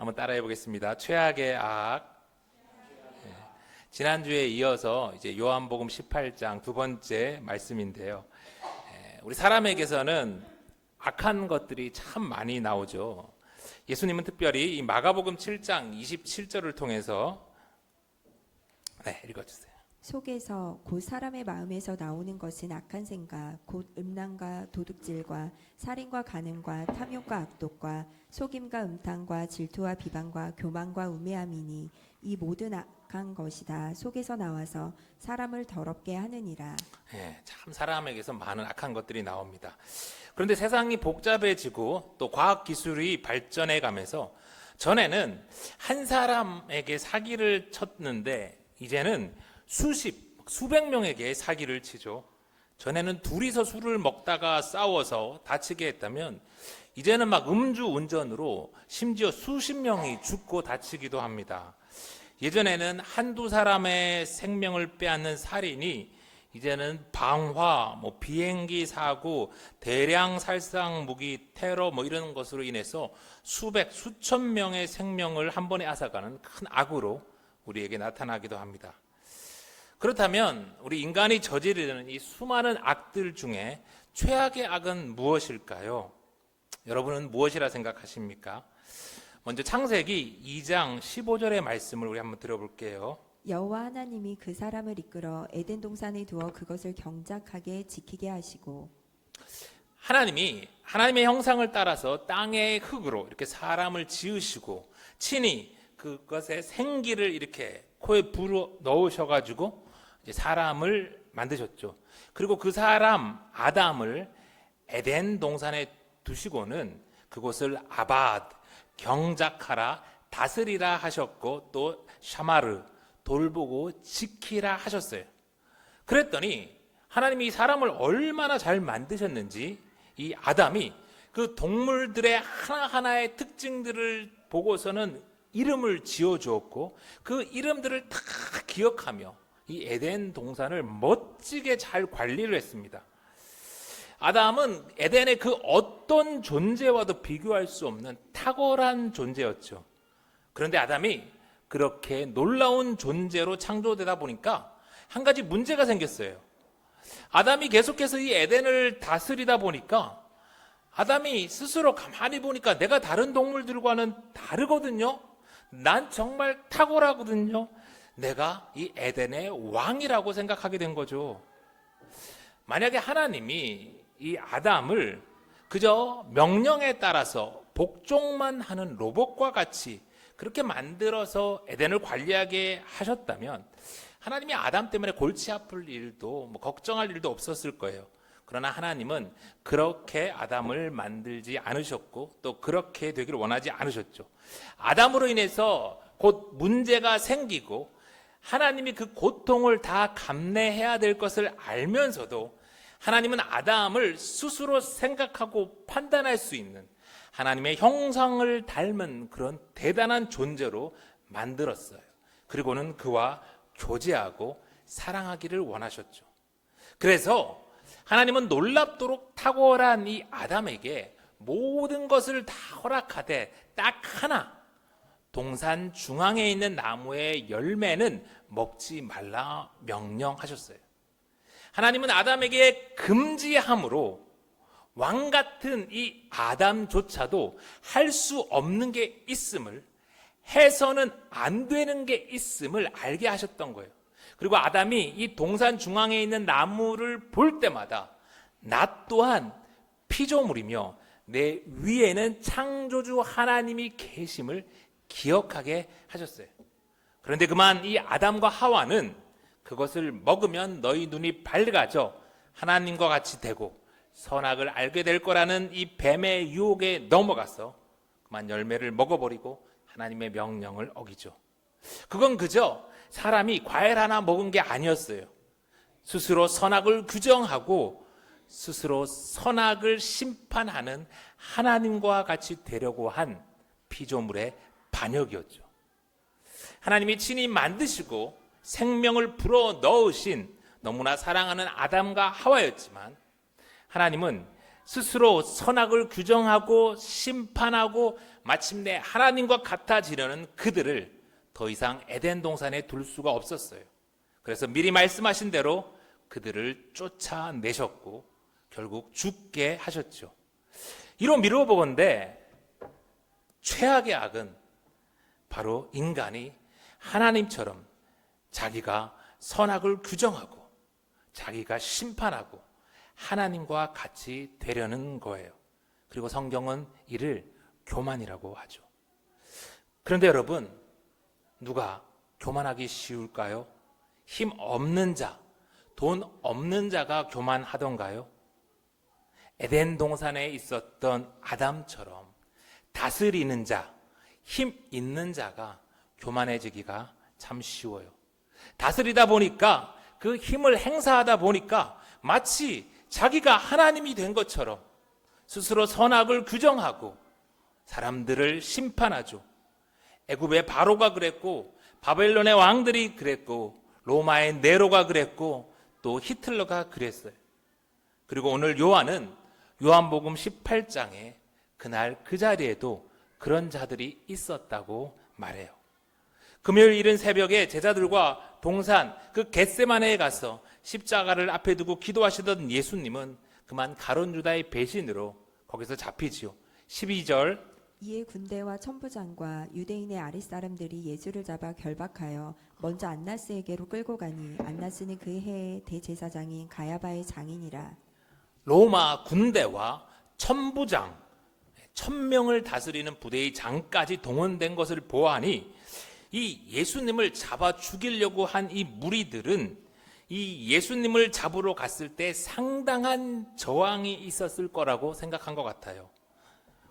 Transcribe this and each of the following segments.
한번 따라해 보겠습니다. 최악의 악. 네. 지난주에 이어서 이제 요한복음 18장 두 번째 말씀인데요. 우리 사람에게서는 악한 것들이 참 많이 나오죠. 예수님은 특별히 이 마가복음 7장 27절을 통해서 읽어주세요. 속에서 곧 사람의 마음에서 나오는 것은 악한 생각, 곧 음란과 도둑질과 살인과 간음과 탐욕과 악독과 속임과 음탕과 질투와 비방과 교만과 우매함이니 이 모든 악한 것이다 속에서 나와서 사람을 더럽게 하느니라. 참 사람에게서 많은 악한 것들이 나옵니다. 그런데 세상이 복잡해지고 또 과학기술이 발전해 가면서 전에는 한 사람에게 사기를 쳤는데 이제는 수백 명에게 사기를 치죠. 전에는 둘이서 술을 먹다가 싸워서 다치게 했다면 이제는 막 음주운전으로 심지어 수십 명이 죽고 다치기도 합니다. 예전에는 한두 사람의 생명을 빼앗는 살인이 이제는 방화, 비행기 사고, 대량 살상 무기, 테러 이런 것으로 인해서 수천 명의 생명을 한 번에 앗아가는 큰 악으로 우리에게 나타나기도 합니다. 그렇다면 우리 인간이 저지르는 이 수많은 악들 중에 최악의 악은 무엇일까요? 여러분은 무엇이라 생각하십니까? 먼저 창세기 2장 15절의 말씀을 우리 한번 들어볼게요. 여호와 하나님이 그 사람을 이끌어 에덴 동산에 두어 그것을 경작하게 지키게 하시고, 하나님이 하나님의 형상을 따라서 땅의 흙으로 이렇게 사람을 지으시고 친히 그것에 생기를 이렇게 코에 불어 넣으셔가지고 이제 사람을 만드셨죠. 그리고 그 사람 아담을 에덴 동산에 두시고는 그곳을 아바드, 경작하라, 다스리라 하셨고 또 샤마르, 돌보고 지키라 하셨어요. 그랬더니 하나님이 이 사람을 얼마나 잘 만드셨는지 이 아담이 그 동물들의 하나하나의 특징들을 보고서는 이름을 지어주었고 그 이름들을 다 기억하며 이 에덴 동산을 멋지게 잘 관리를 했습니다. 아담은 에덴의 그 어떤 존재와도 비교할 수 없는 탁월한 존재였죠. 그런데 아담이 그렇게 놀라운 존재로 창조되다 보니까 한 가지 문제가 생겼어요. 아담이 계속해서 이 에덴을 다스리다 보니까 아담이 스스로 가만히 보니까 내가 다른 동물들과는 다르거든요. 난 정말 탁월하거든요. 내가 이 에덴의 왕이라고 생각하게 된 거죠. 만약에 하나님이 이 아담을 그저 명령에 따라서 복종만 하는 로봇과 같이 그렇게 만들어서 에덴을 관리하게 하셨다면 하나님이 아담 때문에 골치 아플 일도 걱정할 일도 없었을 거예요. 그러나 하나님은 그렇게 아담을 만들지 않으셨고 또 그렇게 되기를 원하지 않으셨죠. 아담으로 인해서 곧 문제가 생기고 하나님이 그 고통을 다 감내해야 될 것을 알면서도 하나님은 아담을 스스로 생각하고 판단할 수 있는 하나님의 형상을 닮은 그런 대단한 존재로 만들었어요. 그리고는 그와 교제하고 사랑하기를 원하셨죠. 그래서 하나님은 놀랍도록 탁월한 이 아담에게 모든 것을 다 허락하되 딱 하나, 동산 중앙에 있는 나무의 열매는 먹지 말라 명령하셨어요. 하나님은 아담에게 금지함으로 왕 같은 이 아담조차도 할 수 없는 게 있음을, 해서는 안 되는 게 있음을 알게 하셨던 거예요. 그리고 아담이 이 동산 중앙에 있는 나무를 볼 때마다 나 또한 피조물이며 내 위에는 창조주 하나님이 계심을 기억하게 하셨어요. 그런데 그만 이 아담과 하와는 그것을 먹으면 너희 눈이 밝아져 하나님과 같이 되고 선악을 알게 될 거라는 이 뱀의 유혹에 넘어가서 그만 열매를 먹어버리고 하나님의 명령을 어기죠. 그건 그저 사람이 과일 하나 먹은 게 아니었어요. 스스로 선악을 규정하고 스스로 선악을 심판하는 하나님과 같이 되려고 한 피조물의 반역이었죠. 하나님이 친히 만드시고 생명을 불어 넣으신 너무나 사랑하는 아담과 하와였지만 하나님은 스스로 선악을 규정하고 심판하고 마침내 하나님과 같아지려는 그들을 더 이상 에덴 동산에 둘 수가 없었어요. 그래서 미리 말씀하신 대로 그들을 쫓아내셨고 결국 죽게 하셨죠. 이로 미루어 보건대 최악의 악은 바로 인간이 하나님처럼 자기가 선악을 규정하고 자기가 심판하고 하나님과 같이 되려는 거예요. 그리고 성경은 이를 교만이라고 하죠. 그런데 여러분, 누가 교만하기 쉬울까요? 힘 없는 자, 돈 없는 자가 교만하던가요? 에덴 동산에 있었던 아담처럼 다스리는 자, 힘 있는 자가 교만해지기가 참 쉬워요. 다스리다 보니까 그 힘을 행사하다 보니까 마치 자기가 하나님이 된 것처럼 스스로 선악을 규정하고 사람들을 심판하죠. 애굽의 바로가 그랬고 바벨론의 왕들이 그랬고 로마의 네로가 그랬고 또 히틀러가 그랬어요. 그리고 오늘 요한은 요한복음 18장에 그날 그 자리에도 그런 자들이 있었다고 말해요. 금요일 이른 새벽에 제자들과 동산 그 겟세마네에 가서 십자가를 앞에 두고 기도하시던 예수님은 그만 가룟 유다의 배신으로 거기서 잡히지요. 12절 이에 군대와 천부장과 유대인의 아랫사람들이 예수를 잡아 결박하여 먼저 안나스에게로 끌고 가니 안나스는 그 해의 대제사장인 가야바의 장인이라. 로마 군대와 천부장 1000명을 다스리는 부대의 장까지 동원된 것을 보아하니 이 예수님을 잡아 죽이려고 한 이 무리들은 이 예수님을 잡으러 갔을 때 상당한 저항이 있었을 거라고 생각한 것 같아요.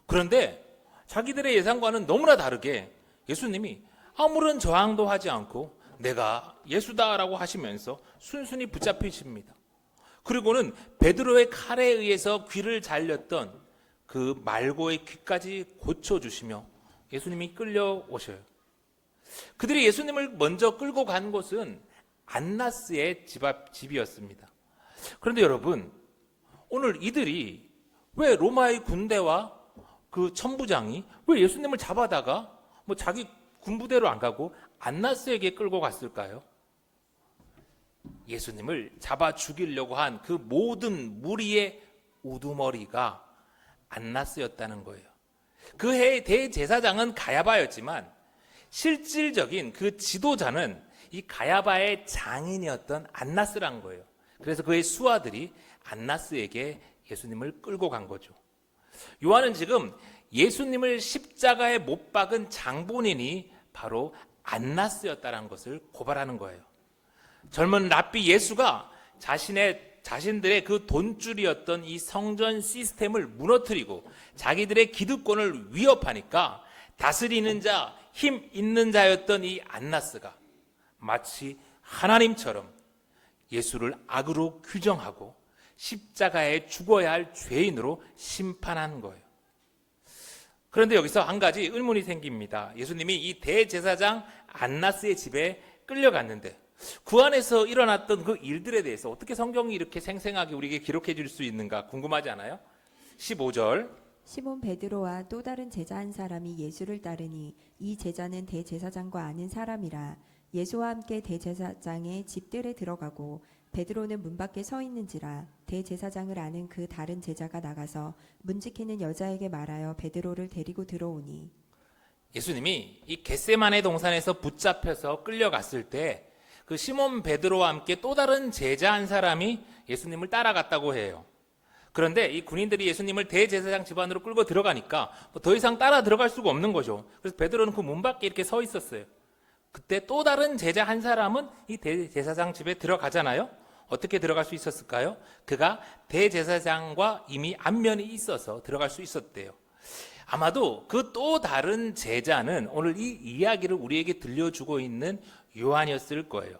그런데 자기들의 예상과는 너무나 다르게 예수님이 아무런 저항도 하지 않고 내가 예수다라고 하시면서 순순히 붙잡히십니다. 그리고는 베드로의 칼에 의해서 귀를 잘렸던 그 말고의 귀까지 고쳐주시며 예수님이 끌려오셔요. 그들이 예수님을 먼저 끌고 간 곳은 안나스의 집이었습니다. 그런데 여러분, 오늘 이들이 왜 로마의 군대와 그 천부장이 왜 예수님을 잡아다가 뭐 자기 군부대로 안 가고 안나스에게 끌고 갔을까요? 예수님을 잡아 죽이려고 한 그 모든 무리의 우두머리가 안나스였다는 거예요. 그 해의 대제사장은 가야바였지만 실질적인 그 지도자는 이 가야바의 장인이었던 안나스란 거예요. 그래서 그의 수하들이 안나스에게 예수님을 끌고 간 거죠. 요한은 지금 예수님을 십자가에 못 박은 장본인이 바로 안나스였다는 것을 고발하는 거예요. 젊은 랍비 예수가 자신들의 그 돈줄이었던 이 성전 시스템을 무너뜨리고 자기들의 기득권을 위협하니까 다스리는 자, 힘 있는 자였던 이 안나스가 마치 하나님처럼 예수를 악으로 규정하고 십자가에 죽어야 할 죄인으로 심판한 거예요. 그런데 여기서 한 가지 의문이 생깁니다. 예수님이 이 대제사장 안나스의 집에 끌려갔는데 그 안에서 일어났던 그 일들에 대해서 어떻게 성경이 이렇게 생생하게 우리에게 기록해 줄 수 있는가 궁금하지 않아요? 15절 시몬 베드로와 또 다른 제자 한 사람이 예수를 따르니 이 제자는 대제사장과 아는 사람이라. 예수와 함께 대제사장의 집들에 들어가고 베드로는 문 밖에 서 있는지라. 대제사장을 아는 그 다른 제자가 나가서 문 지키는 여자에게 말하여 베드로를 데리고 들어오니. 예수님이 이 겟세마네 동산에서 붙잡혀서 끌려갔을 때 그 시몬 베드로와 함께 또 다른 제자 한 사람이 예수님을 따라갔다고 해요. 그런데 이 군인들이 예수님을 대제사장 집 안으로 끌고 들어가니까 더 이상 따라 들어갈 수가 없는 거죠. 그래서 베드로는 그 문 밖에 이렇게 서 있었어요. 그때 또 다른 제자 한 사람은 이 대제사장 집에 들어가잖아요. 어떻게 들어갈 수 있었을까요? 그가 대제사장과 이미 안면이 있어서 들어갈 수 있었대요. 아마도 그 또 다른 제자는 오늘 이 이야기를 우리에게 들려주고 있는 요한이었을 거예요.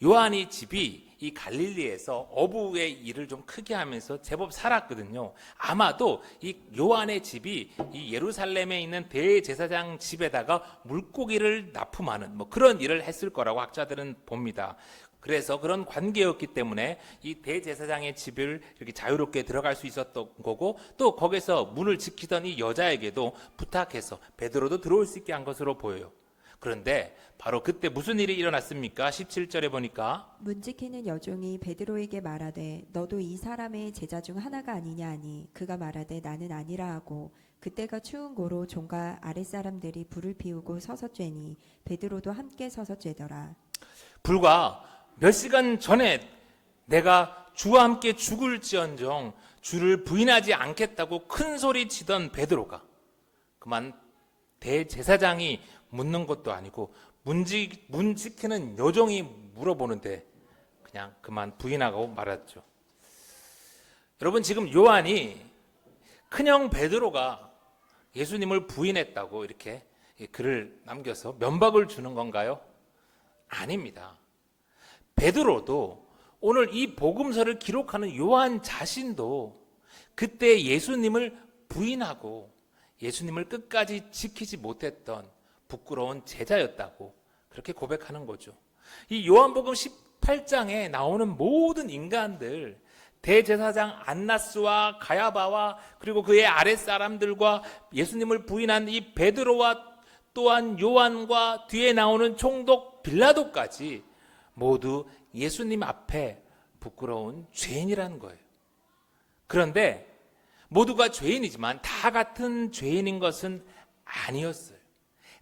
요한이 집이 이 갈릴리에서 어부의 일을 좀 크게 하면서 제법 살았거든요. 아마도 이 요한의 집이 이 예루살렘에 있는 대제사장 집에다가 물고기를 납품하는 뭐 그런 일을 했을 거라고 학자들은 봅니다. 그래서 그런 관계였기 때문에 이 대제사장의 집을 이렇게 자유롭게 들어갈 수 있었던 거고, 또 거기서 문을 지키던 이 여자에게도 부탁해서 베드로도 들어올 수 있게 한 것으로 보여요. 그런데 바로 그때 무슨 일이 일어났습니까? 17절에 보니까 문 지키는 여종이 베드로에게 말하되 너도 이 사람의 제자 중 하나가 아니냐 하니 그가 말하되 나는 아니라 하고 그때가 추운 고로 종과 아랫사람들이 불을 피우고 서서 쬐니 베드로도 함께 서서 쬐더라. 불과 몇 시간 전에 내가 주와 함께 죽을지언정 주를 부인하지 않겠다고 큰 소리 치던 베드로가 그만 대제사장이 묻는 것도 아니고 문 지키는 여종이 물어보는데 그냥 그만 부인하고 말았죠. 여러분, 지금 요한이 큰형 베드로가 예수님을 부인했다고 이렇게 글을 남겨서 면박을 주는 건가요? 아닙니다. 베드로도 오늘 이 복음서를 기록하는 요한 자신도 그때 예수님을 부인하고 예수님을 끝까지 지키지 못했던 부끄러운 제자였다고 그렇게 고백하는 거죠. 이 요한복음 18장에 나오는 모든 인간들, 대제사장 안나스와 가야바와 그리고 그의 아랫사람들과 예수님을 부인한 이 베드로와 또한 요한과 뒤에 나오는 총독 빌라도까지 모두 예수님 앞에 부끄러운 죄인이라는 거예요. 그런데 모두가 죄인이지만 다 같은 죄인인 것은 아니었어요.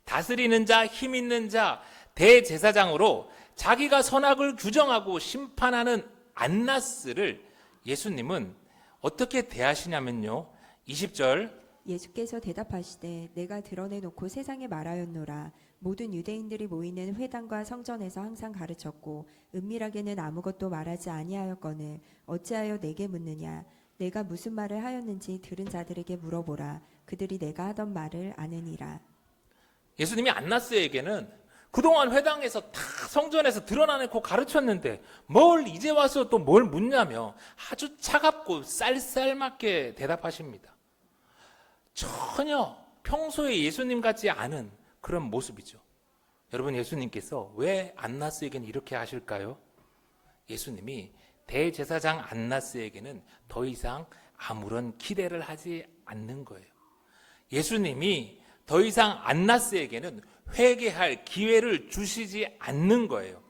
다스리는 자, 힘 있는 자, 대제사장으로 자기가 선악을 규정하고 심판하는 안나스를 예수님은 어떻게 대하시냐면요. 20절 예수께서 대답하시되 내가 드러내놓고 세상에 말하였노라. 모든 유대인들이 모이는 회당과 성전에서 항상 가르쳤고 은밀하게는 아무것도 말하지 아니하였거늘 어찌하여 내게 묻느냐. 내가 무슨 말을 하였는지 들은 자들에게 물어보라. 그들이 내가 하던 말을 아느니라. 예수님이 안나스에게는 그동안 회당에서 다 성전에서 드러나놓고 가르쳤는데 뭘 이제 와서 또 뭘 묻냐며 아주 차갑고 쌀쌀맞게 대답하십니다. 전혀 평소에 예수님 같지 않은 그런 모습이죠. 여러분, 예수님께서 왜 안나스에게는 이렇게 하실까요? 예수님이 대제사장 안나스에게는 더 이상 아무런 기대를 하지 않는 거예요. 예수님이 더 이상 안나스에게는 회개할 기회를 주시지 않는 거예요.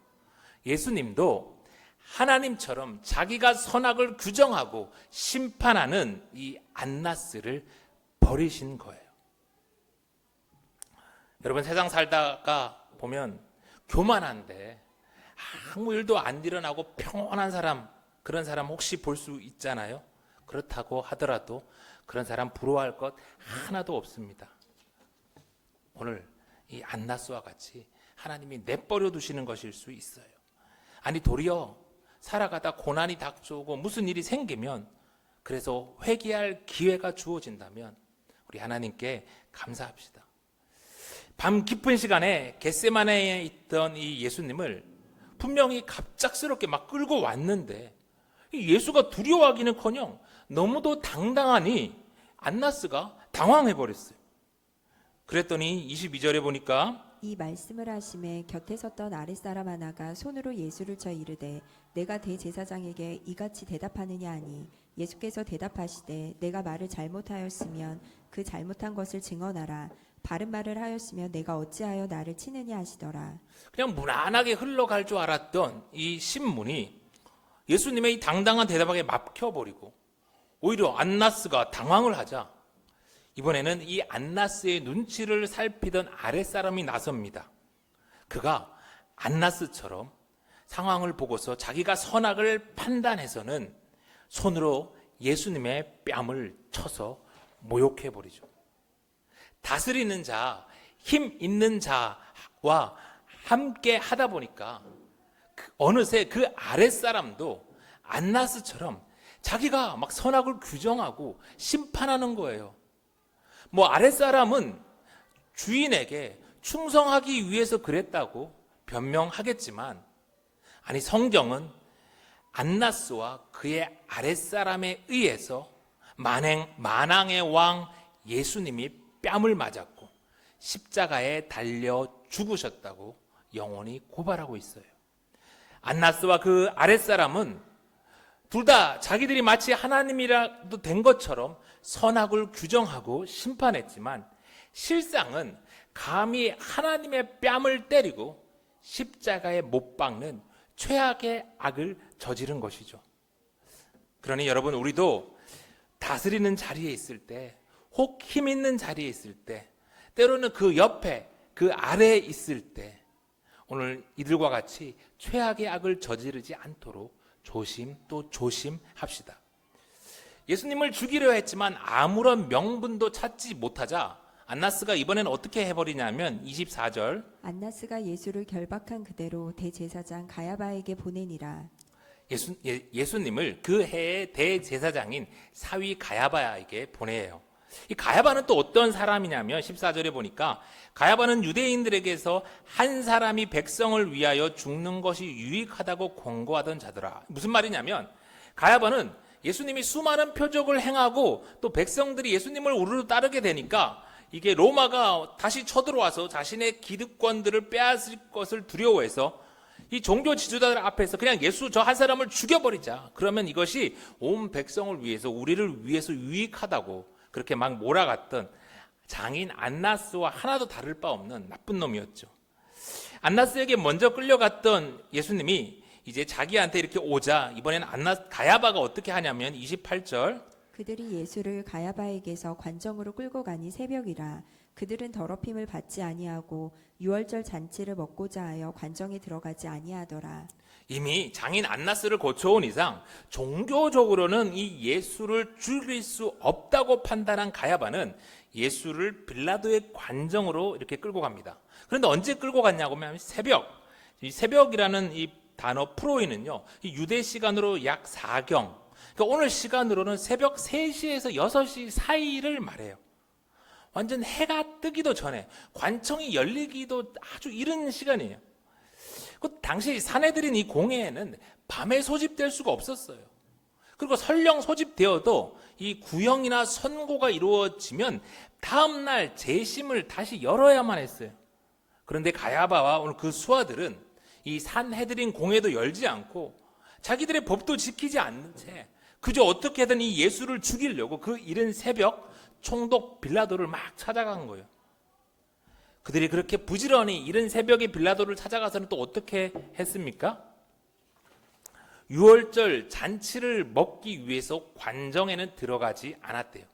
예수님도 하나님처럼 자기가 선악을 규정하고 심판하는 이 안나스를 버리신 거예요. 여러분, 세상 살다가 보면 교만한데 아무 일도 안 일어나고 평온한 사람, 그런 사람 혹시 볼 수 있잖아요. 그렇다고 하더라도 그런 사람 부러워할 것 하나도 없습니다. 오늘 이 안나스와 같이 하나님이 내버려 두시는 것일 수 있어요. 아니, 도리어 살아가다 고난이 닥쳐오고 무슨 일이 생기면 그래서 회개할 기회가 주어진다면 우리 하나님께 감사합시다. 밤 깊은 시간에 겟세마네에 있던 이 예수님을 분명히 갑작스럽게 막 끌고 왔는데 예수가 두려워하기는커녕 너무도 당당하니 안나스가 당황해버렸어요. 그랬더니 22절에 보니까 이 말씀을 하심에 곁에 섰던 아랫사람 하나가 손으로 예수를 쳐 이르되 내가 대제사장에게 이같이 대답하느냐 하니 예수께서 대답하시되 내가 말을 잘못하였으면 그 잘못한 것을 증언하라. 바른 말을 하였으면 내가 어찌하여 나를 치느냐 하시더라. 그냥 무난하게 흘러갈 줄 알았던 이 신문이 예수님의 이 당당한 대답에 막혀버리고 오히려 안나스가 당황을 하자 이번에는 이 안나스의 눈치를 살피던 아랫사람이 나섭니다. 그가 안나스처럼 상황을 보고서 자기가 선악을 판단해서는 손으로 예수님의 뺨을 쳐서 모욕해버리죠. 다스리는 자, 힘 있는 자와 함께 하다 보니까 어느새 그 아랫사람도 안나스처럼 자기가 막 선악을 규정하고 심판하는 거예요. 뭐 아랫사람은 주인에게 충성하기 위해서 그랬다고 변명하겠지만 아니, 성경은 안나스와 그의 아랫사람에 의해서 만왕의 왕 예수님이 뺨을 맞았고 십자가에 달려 죽으셨다고 영원히 고발하고 있어요. 안나스와 그 아랫사람은 둘 다 자기들이 마치 하나님이라도 된 것처럼 선악을 규정하고 심판했지만 실상은 감히 하나님의 뺨을 때리고 십자가에 못 박는 최악의 악을 저지른 것이죠. 그러니 여러분, 우리도 다스리는 자리에 있을 때, 혹 힘 있는 자리에 있을 때, 때로는 그 옆에, 그 아래에 있을 때, 오늘 이들과 같이 최악의 악을 저지르지 않도록 조심 또 조심합시다. 예수님을 죽이려 했지만 아무런 명분도 찾지 못하자 안나스가 이번엔 어떻게 해버리냐면 24절, 안나스가 예수를 결박한 그대로 대제사장 가야바에게 보내니라. 예수님을 그 해의 대제사장인 사위 가야바에게 보내요. 이 가야바는 또 어떤 사람이냐면 14절에 보니까 가야바는 유대인들에게서 한 사람이 백성을 위하여 죽는 것이 유익하다고 권고하던 자더라. 무슨 말이냐면 가야바는 예수님이 수많은 표적을 행하고 또 백성들이 예수님을 우르르 따르게 되니까 이게 로마가 다시 쳐들어와서 자신의 기득권들을 빼앗을 것을 두려워해서 이 종교 지도자들 앞에서 그냥 예수 저 한 사람을 죽여버리자. 그러면 이것이 온 백성을 위해서, 우리를 위해서 유익하다고 그렇게 막 몰아갔던 장인 안나스와 하나도 다를 바 없는 나쁜 놈이었죠. 안나스에게 먼저 끌려갔던 예수님이 이제 자기한테 이렇게 오자 이번에는 가야바가 어떻게 하냐면 28절, 그들이 예수를 가야바에게서 관정으로 끌고 가니 새벽이라. 그들은 더럽힘을 받지 아니하고 유월절 잔치를 먹고자 하여 관정에 들어가지 아니하더라. 이미 장인 안나스를 고쳐온 이상 종교적으로는 이 예수를 죽일 수 없다고 판단한 가야바는 예수를 빌라도의 관정으로 이렇게 끌고 갑니다. 그런데 언제 끌고 갔냐고 하면 새벽. 이 새벽이라는 이 단어 프로이는요, 이 유대 시간으로 약 4경, 그러니까 오늘 시간으로는 새벽 3시에서 6시 사이를 말해요. 완전 해가 뜨기도 전에, 관청이 열리기도 아주 이른 시간이에요. 그 당시 사내들인 이 공회에는 밤에 소집될 수가 없었어요. 그리고 설령 소집되어도 이 구형이나 선고가 이루어지면 다음날 재심을 다시 열어야만 했어요. 그런데 가야바와 오늘 그 수하들은 이 산헤드린 공회도 열지 않고 자기들의 법도 지키지 않는 채 그저 어떻게든 이 예수를 죽이려고 그 이른 새벽 총독 빌라도를 막 찾아간 거예요. 그들이 그렇게 부지런히 이른 새벽에 빌라도를 찾아가서는 또 어떻게 했습니까? 유월절 잔치를 먹기 위해서 관정에는 들어가지 않았대요.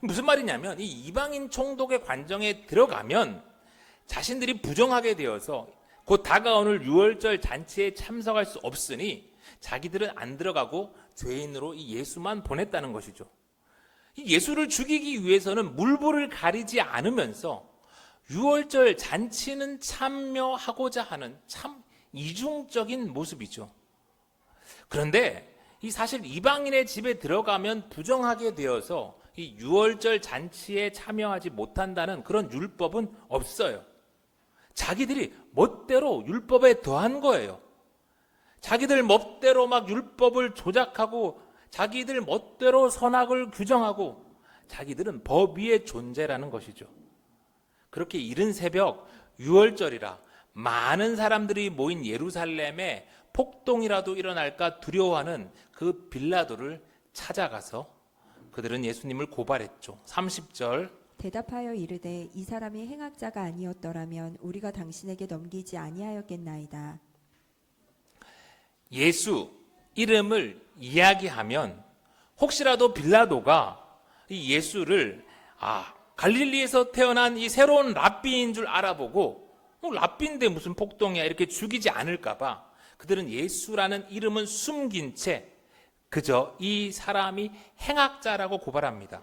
무슨 말이냐면 이 이방인 총독의 관정에 들어가면 자신들이 부정하게 되어서 곧 다가오는 유월절 잔치에 참석할 수 없으니 자기들은 안 들어가고 죄인으로 이 예수만 보냈다는 것이죠. 이 예수를 죽이기 위해서는 물불을 가리지 않으면서 유월절 잔치는 참여하고자 하는 참 이중적인 모습이죠. 그런데 이 사실 이방인의 집에 들어가면 부정하게 되어서 이 유월절 잔치에 참여하지 못한다는 그런 율법은 없어요. 자기들이 멋대로 율법에 더한 거예요. 자기들 멋대로 막 율법을 조작하고 자기들 멋대로 선악을 규정하고 자기들은 법 위의 존재라는 것이죠. 그렇게 이른 새벽 유월절이라 많은 사람들이 모인 예루살렘에 폭동이라도 일어날까 두려워하는 그 빌라도를 찾아가서 그들은 예수님을 고발했죠. 30절, 대답하여 이르되 이 사람이 행악자가 아니었더라면 우리가 당신에게 넘기지 아니하였겠나이다. 예수 이름을 이야기하면 혹시라도 빌라도가 이 예수를 갈릴리에서 태어난 이 새로운 랍비인 줄 알아보고 랍비인데 무슨 폭동이야 이렇게 죽이지 않을까 봐 그들은 예수라는 이름은 숨긴 채 그저 이 사람이 행악자라고 고발합니다.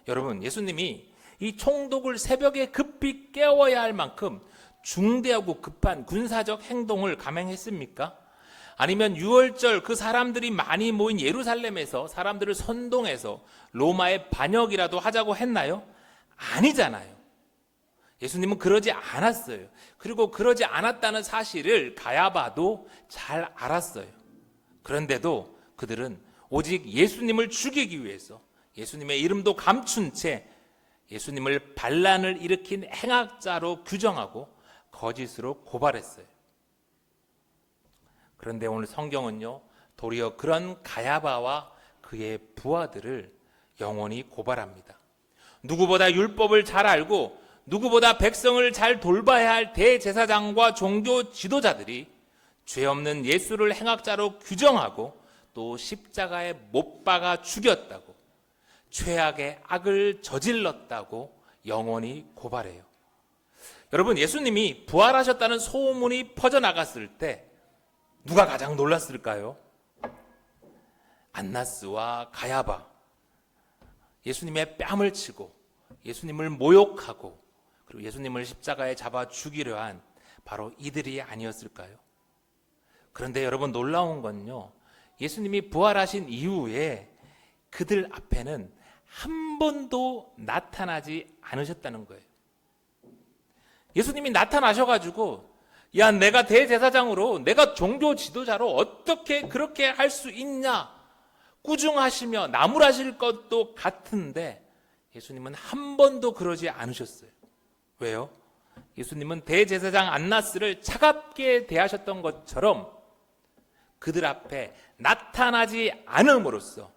여러분, 예수님이 이 총독을 새벽에 급히 깨워야 할 만큼 중대하고 급한 군사적 행동을 감행했습니까? 아니면 유월절 그 사람들이 많이 모인 예루살렘에서 사람들을 선동해서 로마의 반역이라도 하자고 했나요? 아니잖아요. 예수님은 그러지 않았어요. 그리고 그러지 않았다는 사실을 가야바도 잘 알았어요. 그런데도 그들은 오직 예수님을 죽이기 위해서 예수님의 이름도 감춘 채 예수님을 반란을 일으킨 행악자로 규정하고 거짓으로 고발했어요. 그런데 오늘 성경은요, 도리어 그런 가야바와 그의 부하들을 영원히 고발합니다. 누구보다 율법을 잘 알고 누구보다 백성을 잘 돌봐야 할 대제사장과 종교 지도자들이 죄 없는 예수를 행악자로 규정하고 또 십자가에 못 박아 죽였다고, 최악의 악을 저질렀다고 영원히 고발해요. 여러분, 예수님이 부활하셨다는 소문이 퍼져나갔을 때 누가 가장 놀랐을까요? 안나스와 가야바, 예수님의 뺨을 치고 예수님을 모욕하고 그리고 예수님을 십자가에 잡아 죽이려 한 바로 이들이 아니었을까요? 그런데 여러분, 놀라운 건요, 예수님이 부활하신 이후에 그들 앞에는 한 번도 나타나지 않으셨다는 거예요. 예수님이 나타나셔가지고, 야, 내가 대제사장으로, 내가 종교 지도자로 어떻게 그렇게 할 수 있냐 꾸중하시며 나무라실 것도 같은데 예수님은 한 번도 그러지 않으셨어요. 왜요? 예수님은 대제사장 안나스를 차갑게 대하셨던 것처럼 그들 앞에 나타나지 않음으로써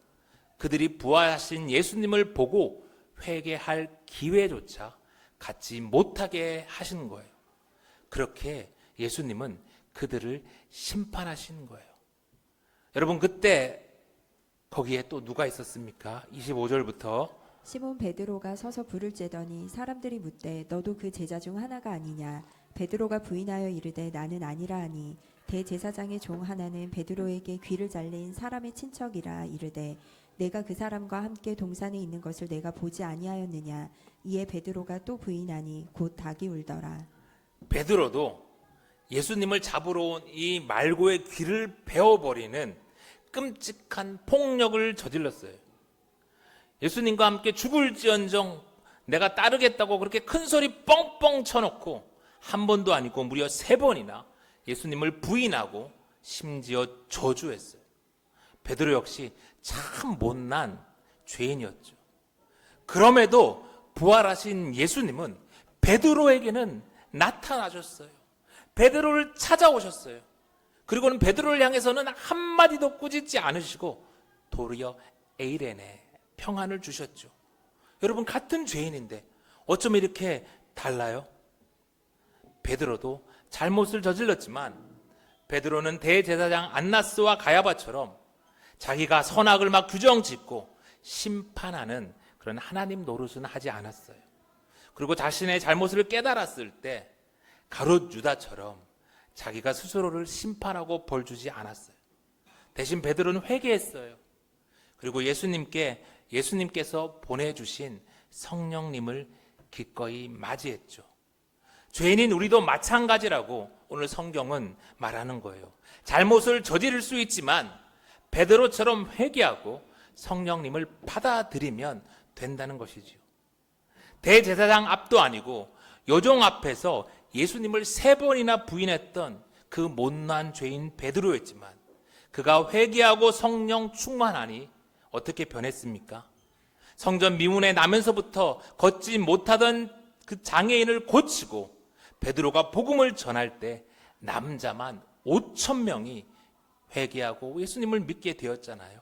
그들이 부활하신 예수님을 보고 회개할 기회조차 갖지 못하게 하신 거예요. 그렇게 예수님은 그들을 심판하신 거예요. 여러분, 그때 거기에 또 누가 있었습니까? 25절부터 시몬 베드로가 서서 불을 쬐더니 사람들이 묻되 너도 그 제자 중 하나가 아니냐. 베드로가 부인하여 이르되 나는 아니라 하니 대제사장의 종 하나는 베드로에게 귀를 잘린 사람의 친척이라 이르되 내가 그 사람과 함께 동산에 있는 것을 내가 보지 아니하였느냐. 이에 베드로가 또 부인하니 곧 닭이 울더라. 베드로도 예수님을 잡으러 온 이 말고의 귀를 베어버리는 끔찍한 폭력을 저질렀어요. 예수님과 함께 죽을지언정 내가 따르겠다고 그렇게 큰 소리 뻥뻥 쳐놓고 한 번도 아니고 무려 3번이나 예수님을 부인하고 심지어 저주했어요. 베드로 역시 참 못난 죄인이었죠. 그럼에도 부활하신 예수님은 베드로에게는 나타나셨어요. 베드로를 찾아오셨어요. 그리고는 베드로를 향해서는 한마디도 꾸짖지 않으시고 도리어 에이레네, 평안을 주셨죠. 여러분, 같은 죄인인데 어쩜 이렇게 달라요? 베드로도 잘못을 저질렀지만 베드로는 대제사장 안나스와 가야바처럼 자기가 선악을 막 규정짓고 심판하는 그런 하나님 노릇은 하지 않았어요. 그리고 자신의 잘못을 깨달았을 때 가룟 유다처럼 자기가 스스로를 심판하고 벌 주지 않았어요. 대신 베드로는 회개했어요. 그리고 예수님께서 보내주신 성령님을 기꺼이 맞이했죠. 죄인인 우리도 마찬가지라고 오늘 성경은 말하는 거예요. 잘못을 저지를 수 있지만 베드로처럼 회개하고 성령님을 받아들이면 된다는 것이지요. 대제사장 앞도 아니고 요종 앞에서 예수님을 3번이나 부인했던 그 못난 죄인 베드로였지만 그가 회개하고 성령 충만하니 어떻게 변했습니까? 성전 미문에 나면서부터 걷지 못하던 그 장애인을 고치고 베드로가 복음을 전할 때 남자만 5,000명이 회개하고 예수님을 믿게 되었잖아요.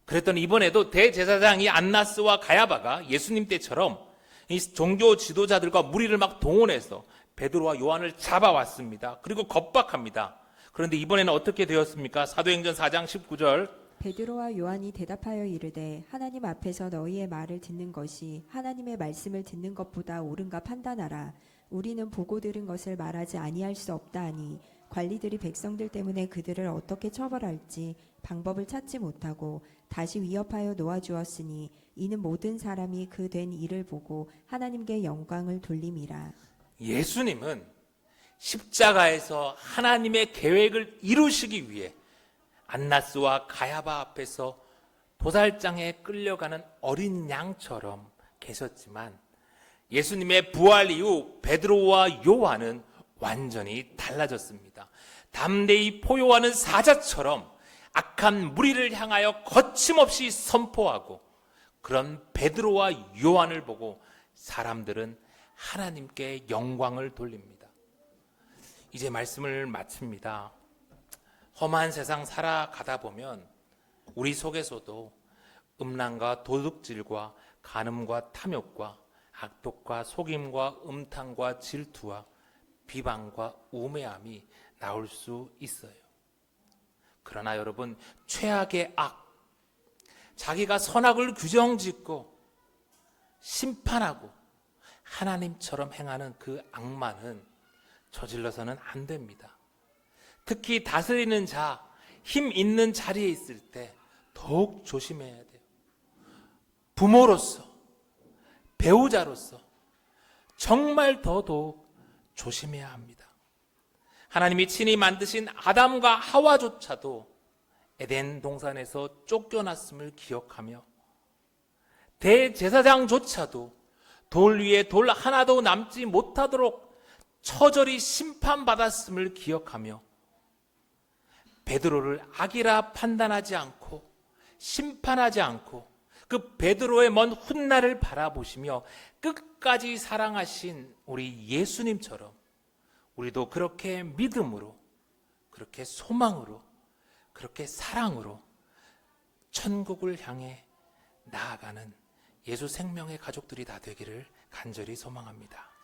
그랬더니 이번에도 대제사장이 안나스와 가야바가 예수님 때처럼 이 종교 지도자들과 무리를 막 동원해서 베드로와 요한을 잡아왔습니다. 그리고 겁박합니다. 그런데 이번에는 어떻게 되었습니까? 사도행전 4장 19절. 베드로와 요한이 대답하여 이르되 하나님 앞에서 너희의 말을 듣는 것이 하나님의 말씀을 듣는 것보다 옳은가 판단하라. 우리는 보고 들은 것을 말하지 아니할 수 없다 하니 관리들이 백성들 때문에 그들을 어떻게 처벌할지 방법을 찾지 못하고 다시 위협하여 놓아주었으니 이는 모든 사람이 그 된 일을 보고 하나님께 영광을 돌림이라. 예수님은 십자가에서 하나님의 계획을 이루시기 위해 안나스와 가야바 앞에서 도살장에 끌려가는 어린 양처럼 계셨지만 예수님의 부활 이후 베드로와 요한은 완전히 달라졌습니다. 담대히 포효하는 사자처럼 악한 무리를 향하여 거침없이 선포하고 그런 베드로와 요한을 보고 사람들은 하나님께 영광을 돌립니다. 이제 말씀을 마칩니다. 험한 세상 살아가다 보면 우리 속에서도 음란과 도둑질과 간음과 탐욕과 악독과 속임과 음탕과 질투와 비방과 우매함이 나올 수 있어요. 그러나 여러분, 최악의 악, 자기가 선악을 규정짓고 심판하고 하나님처럼 행하는 그 악만은 저질러서는 안 됩니다. 특히 다스리는 자, 힘 있는 자리에 있을 때 더욱 조심해야 돼요. 부모로서, 배우자로서 정말 더더욱 조심해야 합니다. 하나님이 친히 만드신 아담과 하와조차도 에덴 동산에서 쫓겨났음을 기억하며 대제사장조차도 돌 위에 돌 하나도 남지 못하도록 처절히 심판받았음을 기억하며 베드로를 악이라 판단하지 않고 심판하지 않고 그 베드로의 먼 훗날을 바라보시며 끝까지 사랑하신 우리 예수님처럼 우리도 그렇게 믿음으로, 그렇게 소망으로, 그렇게 사랑으로 천국을 향해 나아가는 예수 생명의 가족들이 다 되기를 간절히 소망합니다.